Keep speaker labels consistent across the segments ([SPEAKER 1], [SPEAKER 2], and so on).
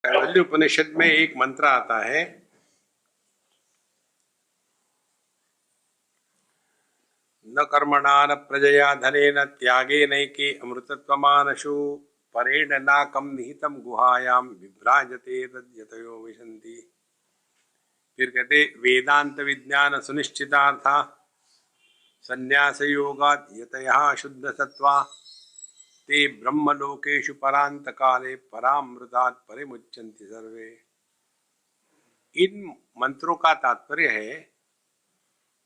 [SPEAKER 1] कैवल्य उपनिषद में एक मंत्र आता है, न कर्मणा न प्रजया धनेन त्यागेनैके अमृतत्वमानशु परेण नाकं निहितं गुहायां विभ्राजते तद्यतयो विशन्ति। फिर कहते वेदांत विज्ञान सुनिश्चितार्था संन्यास योगात् यतयः शुद्ध सत्वा ते ब्रह्मलोकेषु परांत काले परामृतात् परिमुच्यन्ति सर्वे। इन मंत्रों का तात्पर्य है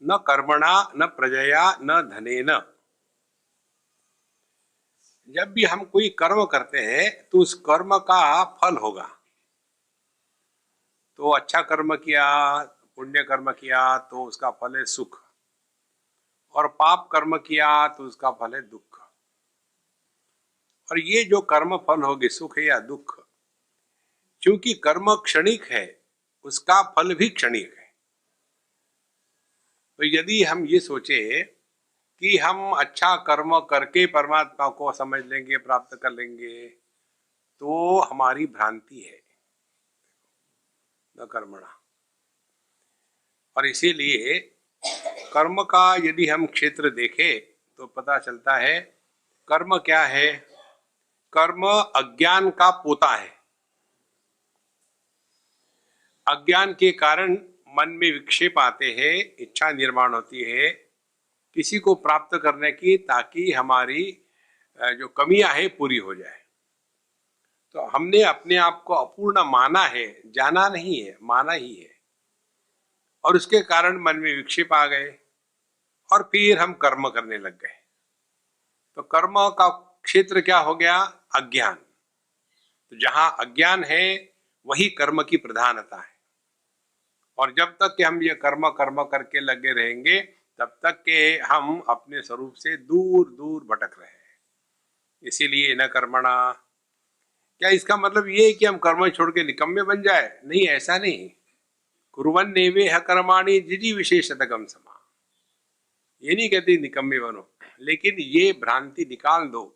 [SPEAKER 1] न कर्मणा न प्रजया न धनेन। जब भी हम कोई कर्म करते हैं तो उस कर्म का फल होगा। तो अच्छा कर्म किया, पुण्य कर्म किया तो उसका फल है सुख, और पाप कर्म किया तो उसका फल है दुख। और ये जो कर्म फल होगी, सुख या दुख, क्योंकि कर्म क्षणिक है, उसका फल भी क्षणिक है। तो यदि हम ये सोचे कि हम अच्छा कर्म करके परमात्मा को समझ लेंगे, प्राप्त कर लेंगे, तो हमारी भ्रांति है, न कर्मणा। और इसीलिए कर्म का यदि हम क्षेत्र देखें तो पता चलता है कर्म क्या है। कर्म अज्ञान का पोता है। अज्ञान के कारण मन में विक्षेप आते हैं, इच्छा निर्माण होती है किसी को प्राप्त करने की, ताकि हमारी जो कमियां है पूरी हो जाए। तो हमने अपने आप को अपूर्ण माना है, जाना नहीं है, माना ही है, और उसके कारण मन में विक्षेप आ गए और फिर हम कर्म करने लग गए। तो कर्म का क्षेत्र क्या हो गया? अज्ञान। तो जहां अज्ञान है वही कर्म की प्रधानता है। और जब तक कि हम ये कर्म कर्म करके लगे रहेंगे, तब तक के हम अपने स्वरूप से दूर दूर भटक रहे हैं। इसीलिए न कर्मणा। क्या इसका मतलब ये है कि हम कर्म छोड़ के निकम्मे बन जाए? नहीं, ऐसा नहीं। कुर्वन्नेवेह कर्माणि जिजी विशेषतगम समा। ये नहीं कहते निकम्मे बनो, लेकिन ये भ्रांति निकाल दो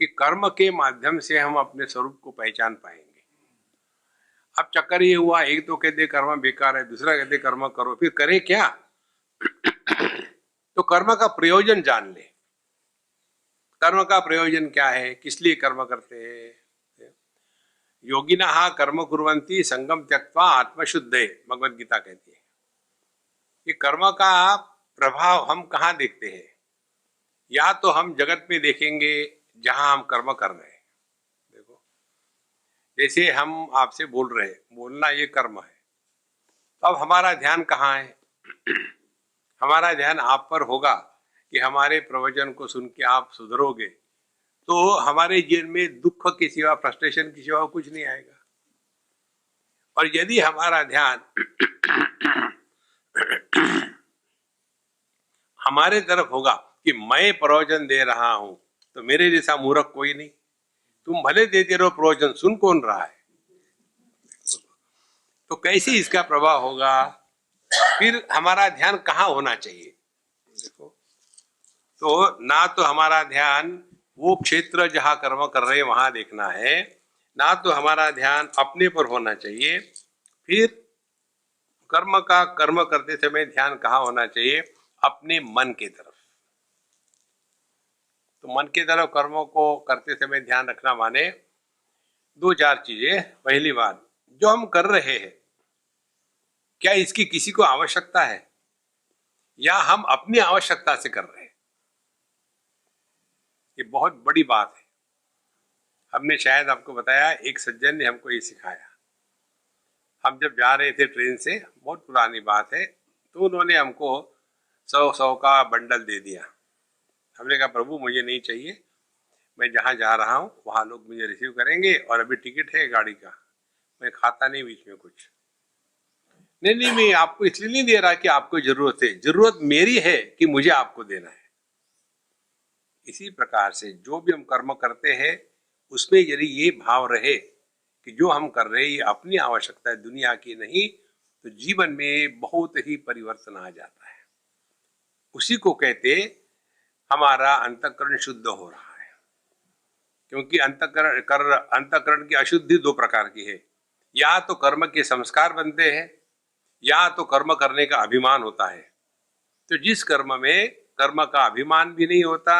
[SPEAKER 1] कि कर्म के माध्यम से हम अपने स्वरूप को पहचान पाएंगे। अब चक्कर ये हुआ, एक तो कहते कर्म बेकार है, दूसरा कहते कर्म करो, फिर करे क्या? तो कर्म का प्रयोजन जान ले। कर्म का प्रयोजन क्या है, किस लिए कर्म करते हैं? योगिनः कर्म कुर्वन्ति संगम त्यक्त्वा आत्मशुद्धे, भगवद गीता कहती है। ये कर्म का प्रभाव हम कहाँ देखते हैं? या तो हम जगत में देखेंगे जहां हम कर्म कर रहे हैं। देखो, जैसे हम आपसे बोल रहे हैं, बोलना ये कर्म है। तो अब हमारा ध्यान कहाँ है? हमारा ध्यान आप पर होगा कि हमारे प्रवचन को सुन के आप सुधरोगे, तो हमारे जीवन में दुख के सिवा, फ्रस्ट्रेशन के सिवा कुछ नहीं आएगा। और यदि हमारा ध्यान हमारे तरफ होगा कि मैं प्रवचन दे रहा हूं, तो मेरे जैसा मूर्ख कोई नहीं। तुम भले देते रहो प्रवचन, सुन कौन रहा है? तो कैसे इसका प्रभाव होगा? फिर हमारा ध्यान कहाँ होना चाहिए? देखो, तो ना तो हमारा ध्यान वो क्षेत्र जहां कर्म कर रहे हैं वहां देखना है, ना तो हमारा ध्यान अपने पर होना चाहिए। फिर कर्म करते समय ध्यान कहाँ होना चाहिए? अपने मन के तरफ। तो मन के तरफ कर्मों को करते समय ध्यान रखना माने दो चार चीजें। पहली बात, जो हम कर रहे हैं क्या इसकी किसी को आवश्यकता है, या हम अपनी आवश्यकता से कर रहे हैं? ये बहुत बड़ी बात है। हमने शायद आपको बताया, एक सज्जन ने हमको ये सिखाया। हम जब जा रहे थे ट्रेन से, बहुत पुरानी बात है, तो उन्होंने हमको 100 का बंडल दे दिया। हमने कहा प्रभु मुझे नहीं चाहिए, मैं जहाँ जा रहा हूँ वहाँ लोग मुझे रिसीव करेंगे, और अभी टिकट है गाड़ी का, मैं खाता नहीं बीच में कुछ। नहीं, मैं आपको इसलिए नहीं दे रहा कि आपको जरूरत है, जरूरत मेरी है कि मुझे आपको देना है। इसी प्रकार से जो भी हम कर्म करते हैं उसमें यदि ये भाव रहे कि जो हम कर रहे हैं ये अपनी आवश्यकता है, दुनिया की नहीं, तो जीवन में बहुत ही परिवर्तन आ जाता है। उसी को कहते हमारा अंतःकरण शुद्ध हो रहा है। क्योंकि अंतःकरण की अशुद्धि दो प्रकार की है। या तो कर्म के संस्कार बनते हैं या तो कर्म करने का अभिमान होता है। तो जिस कर्म में कर्म का अभिमान भी नहीं होता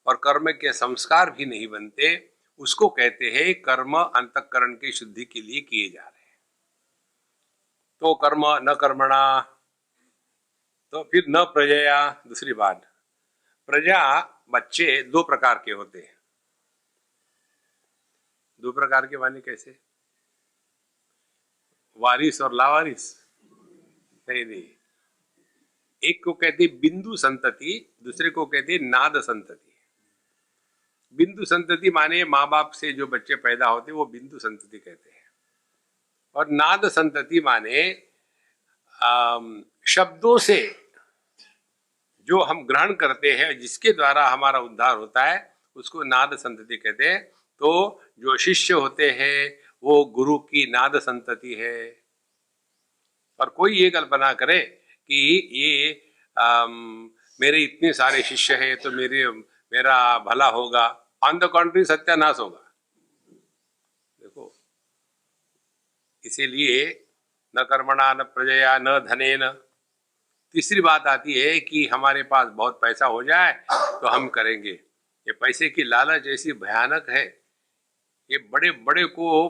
[SPEAKER 1] और कर्म के संस्कार भी नहीं बनते, उसको कहते हैं कर्म अंतःकरण की शुद्धि के लिए किए जा रहे हैं। तो कर्म न कर्मणा, तो फिर न प्रजया। दूसरी बात, प्रजा बच्चे दो प्रकार के होते हैं। दो प्रकार के माने कैसे? वारिस और लावारिस? नहीं नहीं, एक को कहते बिंदु संतति, दूसरे को कहते नाद संतति। बिंदु संतति माने माँ बाप से जो बच्चे पैदा होते वो बिंदु संतति कहते हैं। और नाद संतति माने शब्दों से जो हम ग्रहण करते हैं, जिसके द्वारा हमारा उद्धार होता है, उसको नाद संतति कहते हैं। तो जो शिष्य होते हैं वो गुरु की नाद संतति है। और कोई ये कल्पना करे कि ये मेरे इतने सारे शिष्य हैं तो मेरा भला होगा, ऑन द कॉन्ट्री सत्यानाश होगा। देखो, इसीलिए न कर्मणा न प्रजया न धनेन। तीसरी बात आती है कि हमारे पास बहुत पैसा हो जाए तो हम करेंगे। ये पैसे की लालच ऐसी भयानक है, ये बड़े बड़े को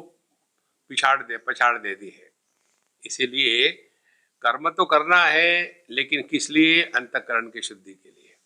[SPEAKER 1] पछाड़ देती है। इसीलिए कर्म तो करना है, लेकिन किस लिए? अंतःकरण की शुद्धि के लिए।